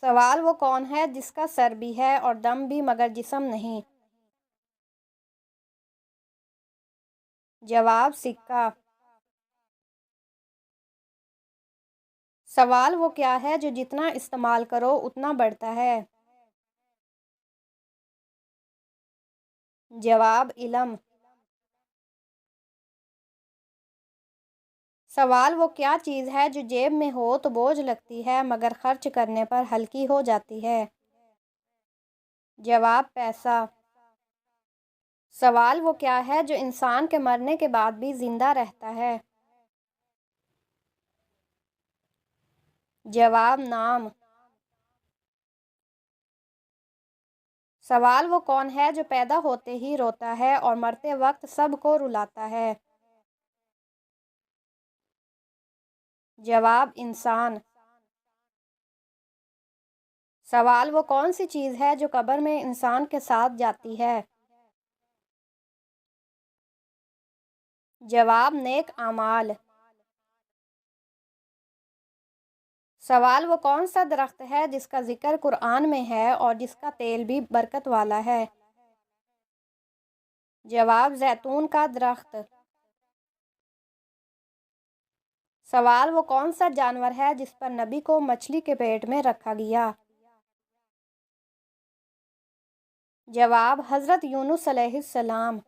سوال وہ کون ہے جس کا سر بھی ہے اور دم بھی مگر جسم نہیں؟ جواب سکہ۔ سوال وہ کیا ہے جو جتنا استعمال کرو اتنا بڑھتا ہے؟ جواب علم۔ سوال وہ کیا چیز ہے جو جیب میں ہو تو بوجھ لگتی ہے مگر خرچ کرنے پر ہلکی ہو جاتی ہے؟ جواب پیسہ۔ سوال وہ کیا ہے جو انسان کے مرنے کے بعد بھی زندہ رہتا ہے؟ جواب نام۔ سوال وہ کون ہے جو پیدا ہوتے ہی روتا ہے اور مرتے وقت سب کو رلاتا ہے؟ جواب انسان۔ سوال وہ کون سی چیز ہے جو قبر میں انسان کے ساتھ جاتی ہے؟ جواب نیک اعمال۔ سوال وہ کون سا درخت ہے جس کا ذکر قرآن میں ہے اور جس کا تیل بھی برکت والا ہے؟ جواب زیتون کا درخت۔ سوال وہ کون سا جانور ہے جس پر نبی کو مچھلی کے پیٹ میں رکھا گیا؟ جواب حضرت یونس علیہ السلام۔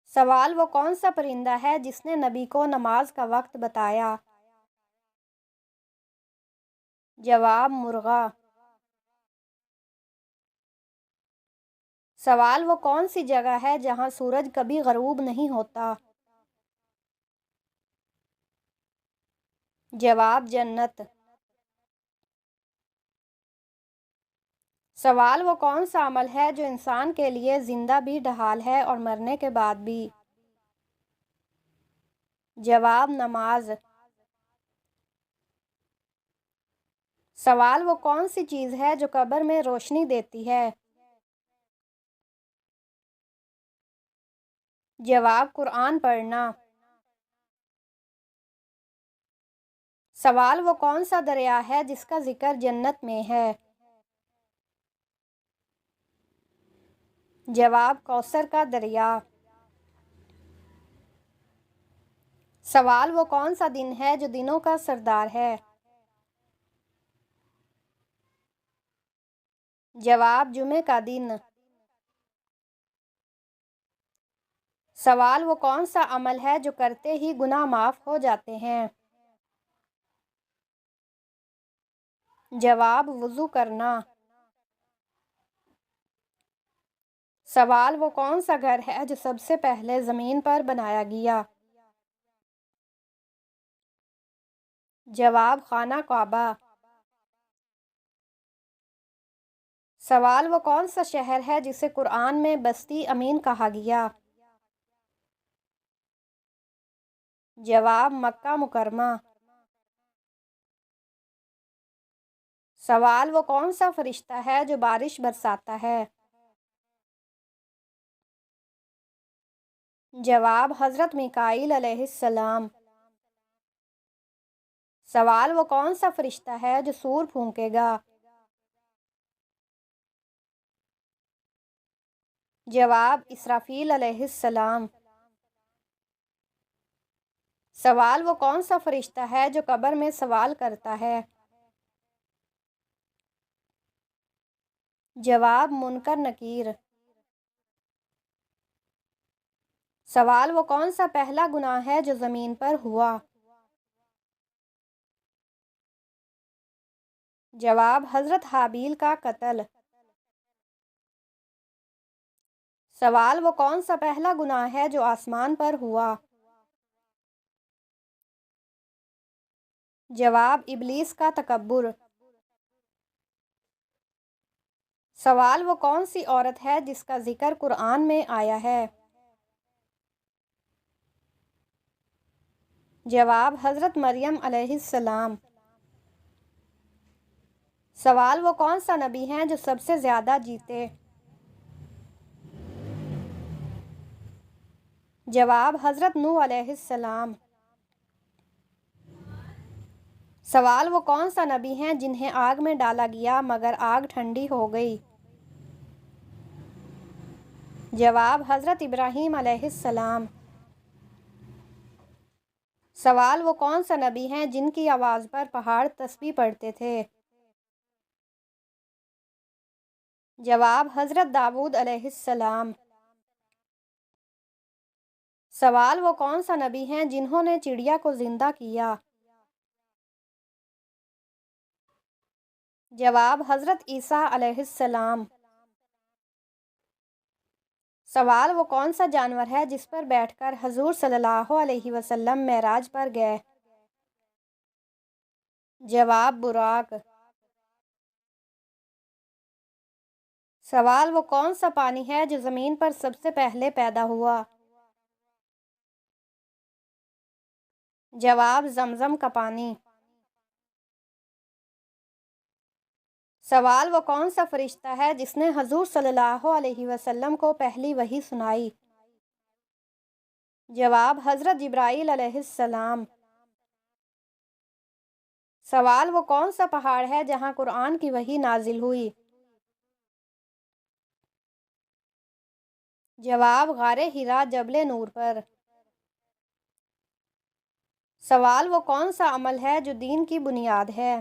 سوال وہ کون سا پرندہ ہے جس نے نبی کو نماز کا وقت بتایا؟ جواب مرغا۔ سوال وہ کون سی جگہ ہے جہاں سورج کبھی غروب نہیں ہوتا؟ جواب جنت۔ سوال وہ کون سا عمل ہے جو انسان کے لیے زندہ بھی ڈھال ہے اور مرنے کے بعد بھی؟ جواب نماز۔ سوال وہ کون سی چیز ہے جو قبر میں روشنی دیتی ہے؟ جواب قرآن پڑھنا۔ سوال وہ کون سا دریا ہے جس کا ذکر جنت میں ہے؟ جواب کوثر کا دریا۔ سوال وہ کون سا دن ہے جو دنوں کا سردار ہے؟ جواب جمعہ کا دن۔ سوال وہ کون سا عمل ہے جو کرتے ہی گناہ معاف ہو جاتے ہیں؟ جواب وضو کرنا۔ سوال وہ کون سا گھر ہے جو سب سے پہلے زمین پر بنایا گیا؟ جواب خانہ کعبہ۔ سوال وہ کون سا شہر ہے جسے قرآن میں بستی امین کہا گیا؟ جواب مکہ مکرمہ۔ سوال وہ کون سا فرشتہ ہے جو بارش برساتا ہے؟ جواب حضرت میکائیل علیہ السلام۔ سوال وہ کون سا فرشتہ ہے جو سور پھونکے گا؟ جواب اسرافیل علیہ السلام۔ سوال وہ کون سا فرشتہ ہے جو قبر میں سوال کرتا ہے؟ جواب منکر نکیر۔ سوال وہ کون سا پہلا گناہ ہے جو زمین پر ہوا؟ جواب حضرت حابیل کا قتل۔ سوال وہ کون سا پہلا گناہ ہے جو آسمان پر ہوا؟ جواب ابلیس کا تکبر۔ سوال وہ کون سی عورت ہے جس کا ذکر قرآن میں آیا ہے؟ جواب حضرت مریم علیہ السلام۔ سوال وہ کون سا نبی ہیں جو سب سے زیادہ جیتے؟ جواب حضرت نوح علیہ السلام۔ سوال: وہ کون سا نبی ہیں جنہیں آگ میں ڈالا گیا مگر آگ ٹھنڈی ہو گئی؟ جواب: حضرت ابراہیم علیہ السلام۔ سوال: وہ کون سا نبی ہیں جن کی آواز پر پہاڑ تسبیح پڑھتے تھے؟ جواب: حضرت داؤد علیہ السلام۔ سوال: وہ کون سا نبی ہیں جنہوں نے چڑیا کو زندہ کیا؟ جواب: حضرت عیسیٰ علیہ السلام۔ سوال: وہ کون سا جانور ہے جس پر بیٹھ کر حضور صلی اللہ علیہ وسلم معراج پر گئے؟ جواب: براق۔ سوال: وہ کون سا پانی ہے جو زمین پر سب سے پہلے پیدا ہوا؟ جواب: زمزم کا پانی۔ سوال: وہ کون سا فرشتہ ہے جس نے حضور صلی اللہ علیہ وسلم کو پہلی وحی سنائی؟ جواب: حضرت جبرائیل علیہ السلام۔ سوال: وہ کون سا پہاڑ ہے جہاں قرآن کی وحی نازل ہوئی؟ جواب: غار حرا جبل نور پر۔ سوال: وہ کون سا عمل ہے جو دین کی بنیاد ہے؟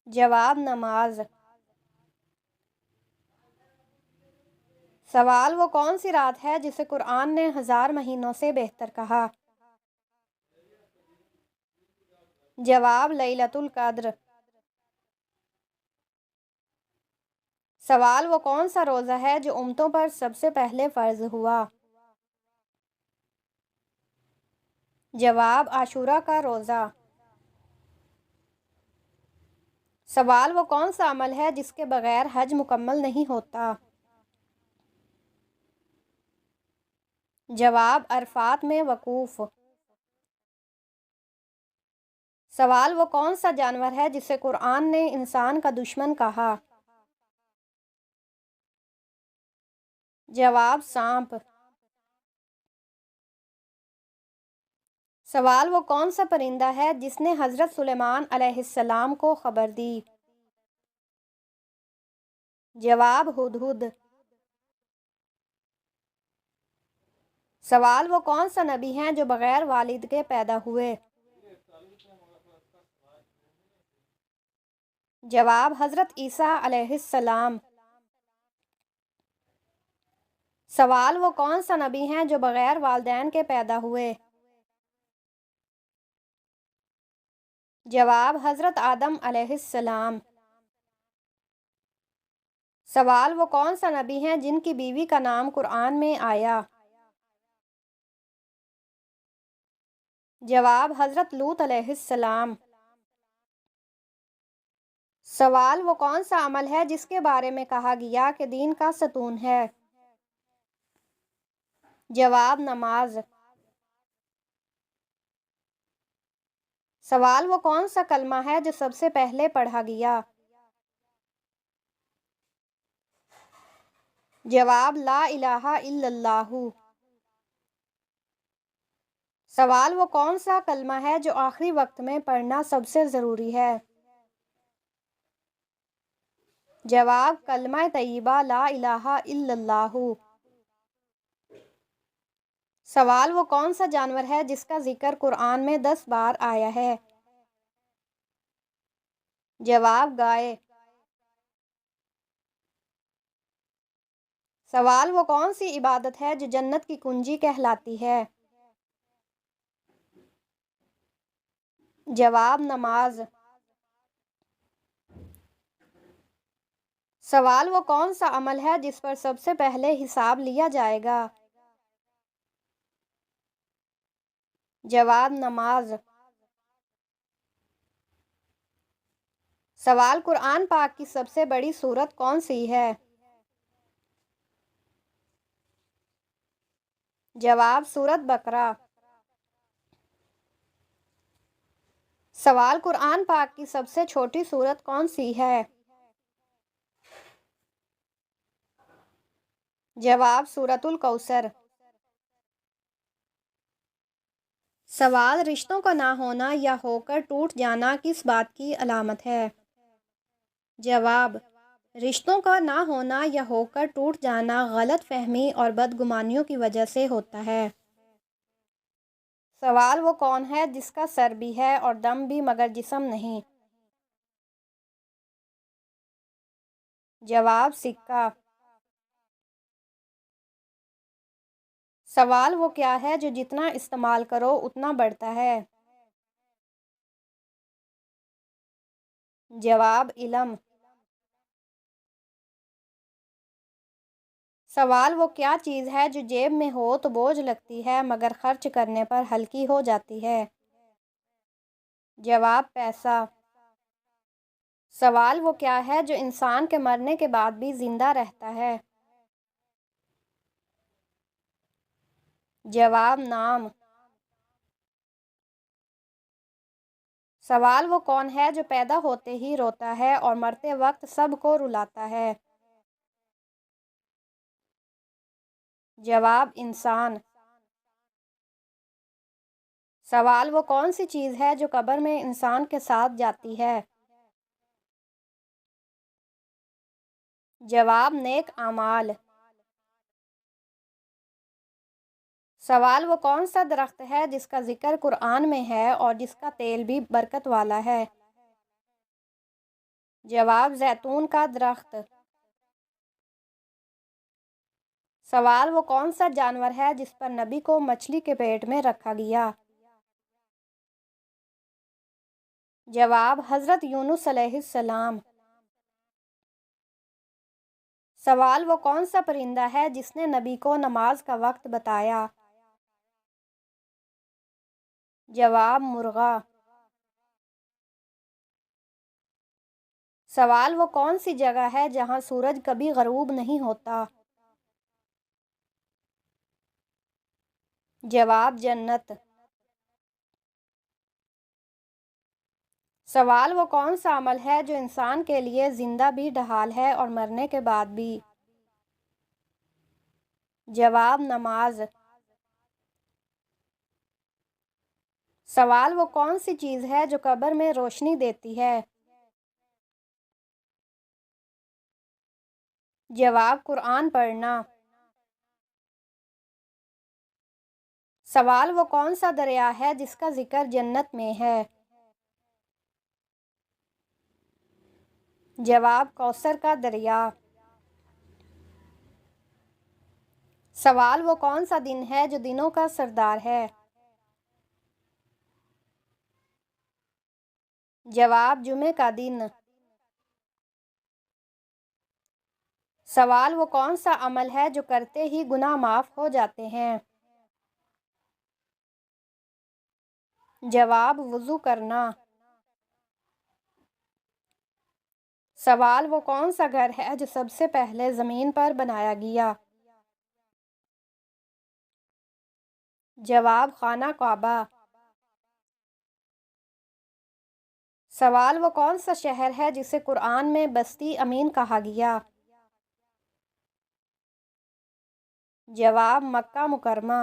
جواب: نماز۔ سوال: وہ کون سی رات ہے جسے قرآن نے 1000 مہینوں سے بہتر کہا؟ جواب: لیلۃ القدر۔ سوال: وہ کون سا روزہ ہے جو امتوں پر سب سے پہلے فرض ہوا؟ جواب: عاشورہ کا روزہ۔ سوال: وہ کون سا عمل ہے جس کے بغیر حج مکمل نہیں ہوتا؟ جواب: عرفات میں وقوف۔ سوال: وہ کون سا جانور ہے جسے قرآن نے انسان کا دشمن کہا؟ جواب: سانپ۔ سوال: وہ کون سا پرندہ ہے جس نے حضرت سلیمان علیہ السلام کو خبر دی؟ جواب: ہدہد۔ سوال: وہ کون سا نبی ہیں جو بغیر والد کے پیدا ہوئے؟ جواب: حضرت عیسیٰ علیہ السلام۔ سوال: وہ کون سا نبی ہیں جو بغیر والدین کے پیدا ہوئے؟ جواب: حضرت آدم علیہ السلام۔ سوال: وہ کون سا نبی ہیں جن کی بیوی کا نام قرآن میں آیا؟ جواب: حضرت لوط علیہ السلام۔ سوال: وہ کون سا عمل ہے جس کے بارے میں کہا گیا کہ دین کا ستون ہے؟ جواب: نماز۔ سوال: وہ کون سا کلمہ ہے جو سب سے پہلے پڑھا گیا؟ جواب: لا الہ الا اللہ۔ سوال: وہ کون سا کلمہ ہے جو آخری وقت میں پڑھنا سب سے ضروری ہے؟ جواب: کلمہ طیبہ لا الہ الا اللہ۔ سوال: وہ کون سا جانور ہے جس کا ذکر قرآن میں 10 بار آیا ہے؟ جواب: گائے۔ سوال: وہ کون سی عبادت ہے جو جنت کی کنجی کہلاتی ہے؟ جواب: نماز۔ سوال: وہ کون سا عمل ہے جس پر سب سے پہلے حساب لیا جائے گا؟ جواب: نماز۔ سوال: قرآن پاک کی سب سے بڑی سورت کون سی ہے؟ جواب: سورۃ بقرہ۔ سوال: قرآن پاک کی سب سے چھوٹی سورت کون سی ہے؟ جواب: سورۃ الکوثر۔ سوال: رشتوں کا نہ ہونا یا ہو کر ٹوٹ جانا کس بات کی علامت ہے؟ جواب: رشتوں کا نہ ہونا یا ہو کر ٹوٹ جانا غلط فہمی اور بدگمانیوں کی وجہ سے ہوتا ہے۔ سوال: وہ کون ہے جس کا سر بھی ہے اور دم بھی مگر جسم نہیں؟ جواب: سکہ۔ سوال: وہ کیا ہے جو جتنا استعمال کرو اتنا بڑھتا ہے؟ جواب: علم۔ سوال: وہ کیا چیز ہے جو جیب میں ہو تو بوجھ لگتی ہے مگر خرچ کرنے پر ہلکی ہو جاتی ہے؟ جواب: پیسہ۔ سوال: وہ کیا ہے جو انسان کے مرنے کے بعد بھی زندہ رہتا ہے؟ جواب: نام۔ سوال: وہ کون ہے جو پیدا ہوتے ہی روتا ہے اور مرتے وقت سب کو رلاتا ہے؟ جواب: انسان۔ سوال: وہ کون سی چیز ہے جو قبر میں انسان کے ساتھ جاتی ہے؟ جواب: نیک اعمال۔ سوال: وہ کون سا درخت ہے جس کا ذکر قرآن میں ہے اور جس کا تیل بھی برکت والا ہے؟ جواب: زیتون کا درخت۔ سوال: وہ کون سا جانور ہے جس پر نبی کو مچھلی کے پیٹ میں رکھا گیا؟ جواب: حضرت یونس علیہ السلام۔ سوال: وہ کون سا پرندہ ہے جس نے نبی کو نماز کا وقت بتایا؟ جواب: مرغا۔ سوال: وہ کون سی جگہ ہے جہاں سورج کبھی غروب نہیں ہوتا؟ جواب: جنت۔ سوال: وہ کون سا عمل ہے جو انسان کے لیے زندہ بھی ڈھال ہے اور مرنے کے بعد بھی؟ جواب: نماز۔ سوال: وہ کون سی چیز ہے جو قبر میں روشنی دیتی ہے؟ جواب: قرآن پڑھنا۔ سوال: وہ کون سا دریا ہے جس کا ذکر جنت میں ہے؟ جواب: کوثر کا دریا۔ سوال: وہ کون سا دن ہے جو دنوں کا سردار ہے؟ جواب: جمعہ کا دن۔ سوال: وہ کون سا عمل ہے جو کرتے ہی گناہ معاف ہو جاتے ہیں؟ جواب: وضو کرنا۔ سوال: وہ کون سا گھر ہے جو سب سے پہلے زمین پر بنایا گیا؟ جواب: خانہ کعبہ۔ سوال: وہ کون سا شہر ہے جسے قرآن میں بستی امین کہا گیا؟ جواب: مکہ مکرمہ۔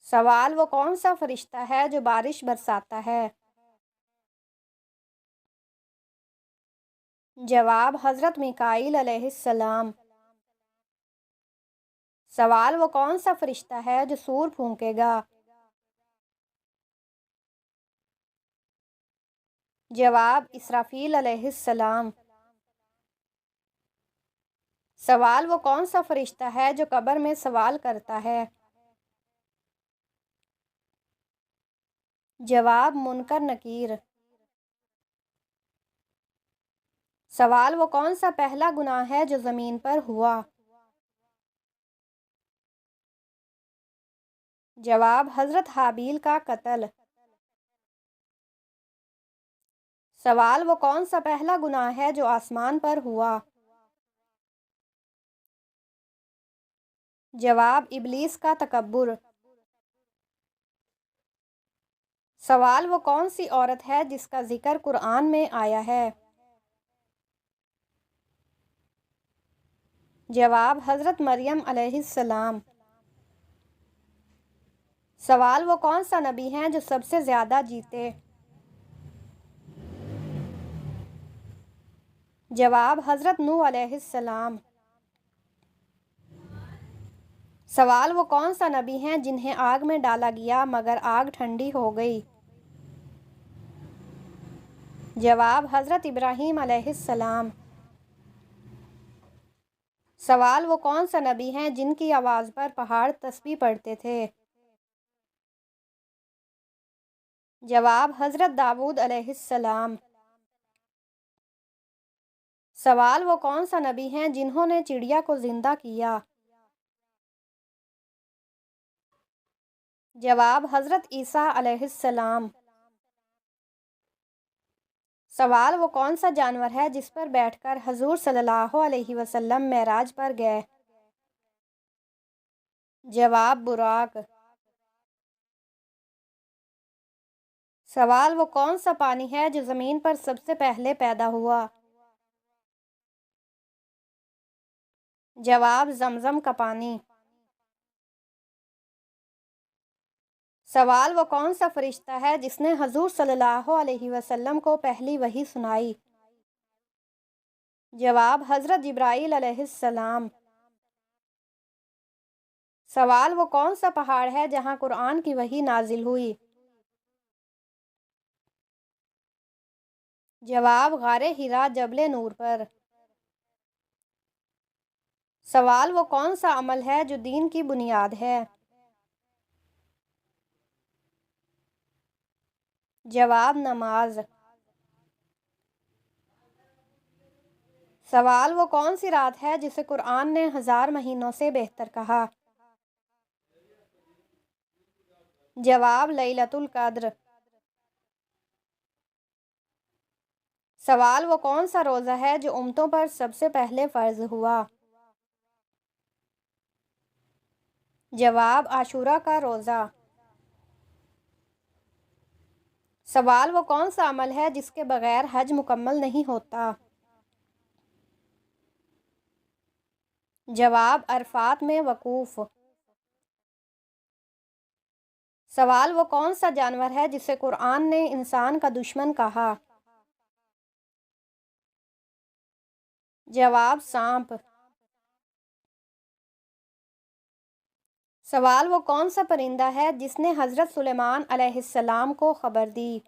سوال: وہ کون سا فرشتہ ہے جو بارش برساتا ہے؟ جواب: حضرت میکائیل علیہ السلام۔ سوال: وہ کون سا فرشتہ ہے جو سور پھونکے گا؟ جواب: اسرافیل علیہ السلام۔ سوال: وہ کون سا فرشتہ ہے جو قبر میں سوال کرتا ہے؟ جواب: منکر نکیر۔ سوال: وہ کون سا پہلا گناہ ہے جو زمین پر ہوا؟ جواب: حضرت حابیل کا قتل۔ سوال: وہ کون سا پہلا گناہ ہے جو آسمان پر ہوا؟ جواب: ابلیس کا تکبر۔ سوال: وہ کون سی عورت ہے جس کا ذکر قرآن میں آیا ہے؟ جواب: حضرت مریم علیہ السلام۔ سوال: وہ کون سا نبی ہیں جو سب سے زیادہ جیتے؟ جواب: حضرت نوح علیہ السلام۔ سوال: وہ کون سا نبی ہیں جنہیں آگ میں ڈالا گیا مگر آگ ٹھنڈی ہو گئی؟ جواب: حضرت ابراہیم علیہ السلام۔ سوال: وہ کون سا نبی ہیں جن کی آواز پر پہاڑ تسبیح پڑھتے تھے؟ جواب: حضرت داؤد علیہ السلام۔ سوال: وہ کون سا نبی ہیں جنہوں نے چڑیا کو زندہ کیا؟ جواب: حضرت عیسیٰ علیہ السلام۔ سوال: وہ کون سا جانور ہے جس پر بیٹھ کر حضور صلی اللہ علیہ وسلم معراج پر گئے؟ جواب: براق۔ سوال: وہ کون سا پانی ہے جو زمین پر سب سے پہلے پیدا ہوا؟ جواب: زمزم کا پانی۔ سوال: وہ کون سا فرشتہ ہے جس نے حضور صلی اللہ علیہ وسلم کو پہلی وحی سنائی؟ جواب: حضرت جبرائیل علیہ السلام۔ سوال: وہ کون سا پہاڑ ہے جہاں قرآن کی وحی نازل ہوئی؟ جواب: غار حرا جبل نور پر۔ سوال: وہ کون سا عمل ہے جو دین کی بنیاد ہے؟ جواب: نماز۔ سوال: وہ کون سی رات ہے جسے قرآن نے 1000 مہینوں سے بہتر کہا؟ جواب: لیلۃ القدر۔ سوال: وہ کون سا روزہ ہے جو امتوں پر سب سے پہلے فرض ہوا؟ جواب: عاشورہ کا روزہ۔ سوال: وہ کون سا عمل ہے جس کے بغیر حج مکمل نہیں ہوتا؟ جواب: عرفات میں وقوف۔ سوال: وہ کون سا جانور ہے جسے قرآن نے انسان کا دشمن کہا؟ جواب: سانپ۔ سوال: وہ کون سا پرندہ ہے جس نے حضرت سلیمان علیہ السلام کو خبر دی؟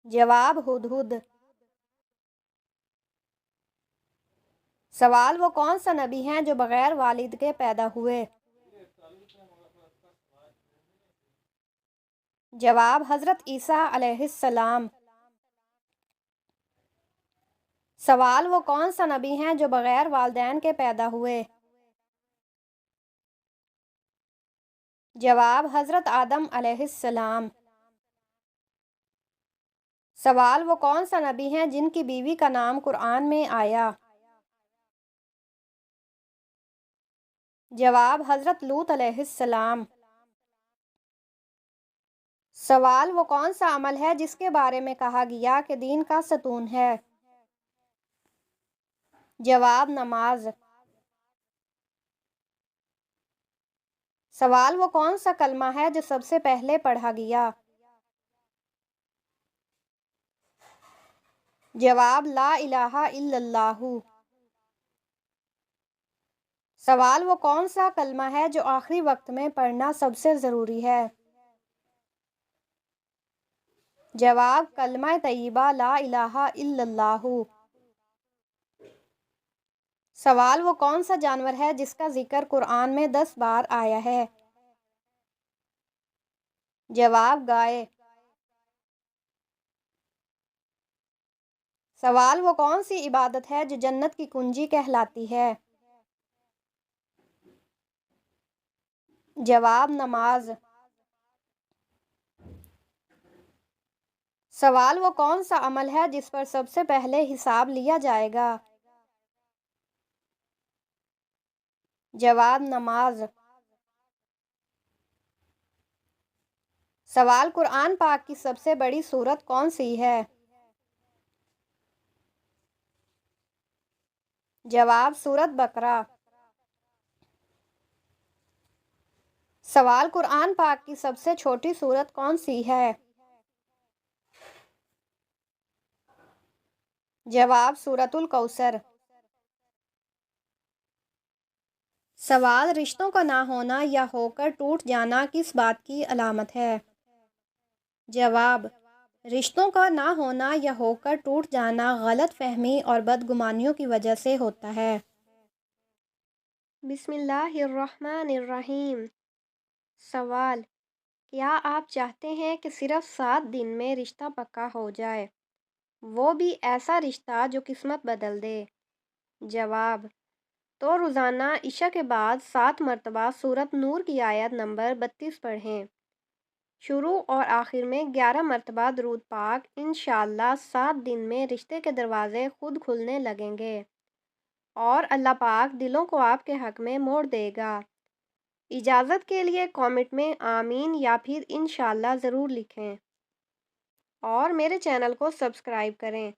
جواب: ہدہد۔ سوال: وہ کون سا نبی ہیں جو بغیر والد کے پیدا ہوئے؟ جواب: حضرت عیسیٰ علیہ السلام۔ سوال: وہ کون سا نبی ہیں جو بغیر والدین کے پیدا ہوئے؟ جواب: حضرت آدم علیہ السلام۔ سوال: وہ کون سا نبی ہیں جن کی بیوی کا نام قرآن میں آیا؟ جواب: حضرت لوط علیہ السلام۔ سوال: وہ کون سا عمل ہے جس کے بارے میں کہا گیا کہ دین کا ستون ہے؟ جواب: نماز۔ سوال: وہ کون سا کلمہ ہے جو سب سے پہلے پڑھا گیا؟ جواب: لا الہ الا اللہ۔ سوال: وہ کون سا کلمہ ہے جو آخری وقت میں پڑھنا سب سے ضروری ہے؟ جواب: کلمہ طیبہ لا الہ الا اللہ۔ سوال: وہ کون سا جانور ہے جس کا ذکر قرآن میں 10 بار آیا ہے؟ جواب: گائے۔ سوال: وہ کون سی عبادت ہے جو جنت کی کنجی کہلاتی ہے؟ جواب: نماز۔ سوال: وہ کون سا عمل ہے جس پر سب سے پہلے حساب لیا جائے گا؟ جواب: نماز۔ سوال: قرآن پاک کی سب سے بڑی سورت کون سی ہے؟ جواب: سورۃ بقرہ۔ سوال: قرآن پاک کی سب سے چھوٹی سورت کون سی ہے؟ جواب: سورۃ الکوثر۔ سوال: رشتوں کا نہ ہونا یا ہو کر ٹوٹ جانا کس بات کی علامت ہے؟ جواب: رشتوں کا نہ ہونا یا ہو کر ٹوٹ جانا غلط فہمی اور بدگمانیوں کی وجہ سے ہوتا ہے۔ بسم اللہ الرحمن الرحیم۔ سوال: کیا آپ چاہتے ہیں کہ صرف 7 دن میں رشتہ پکا ہو جائے، وہ بھی ایسا رشتہ جو قسمت بدل دے؟ جواب: تو روزانہ عشاء کے بعد 7 مرتبہ سورۃ نور کی آیت نمبر 32 پڑھیں۔ شروع اور آخر میں 11 مرتبہ درود پاک۔ انشاءاللہ 7 دن میں رشتے کے دروازے خود کھلنے لگیں گے اور اللہ پاک دلوں کو آپ کے حق میں موڑ دے گا۔ اجازت کے لیے کامنٹ میں آمین یا پھر انشاءاللہ ضرور لکھیں اور میرے چینل کو سبسکرائب کریں۔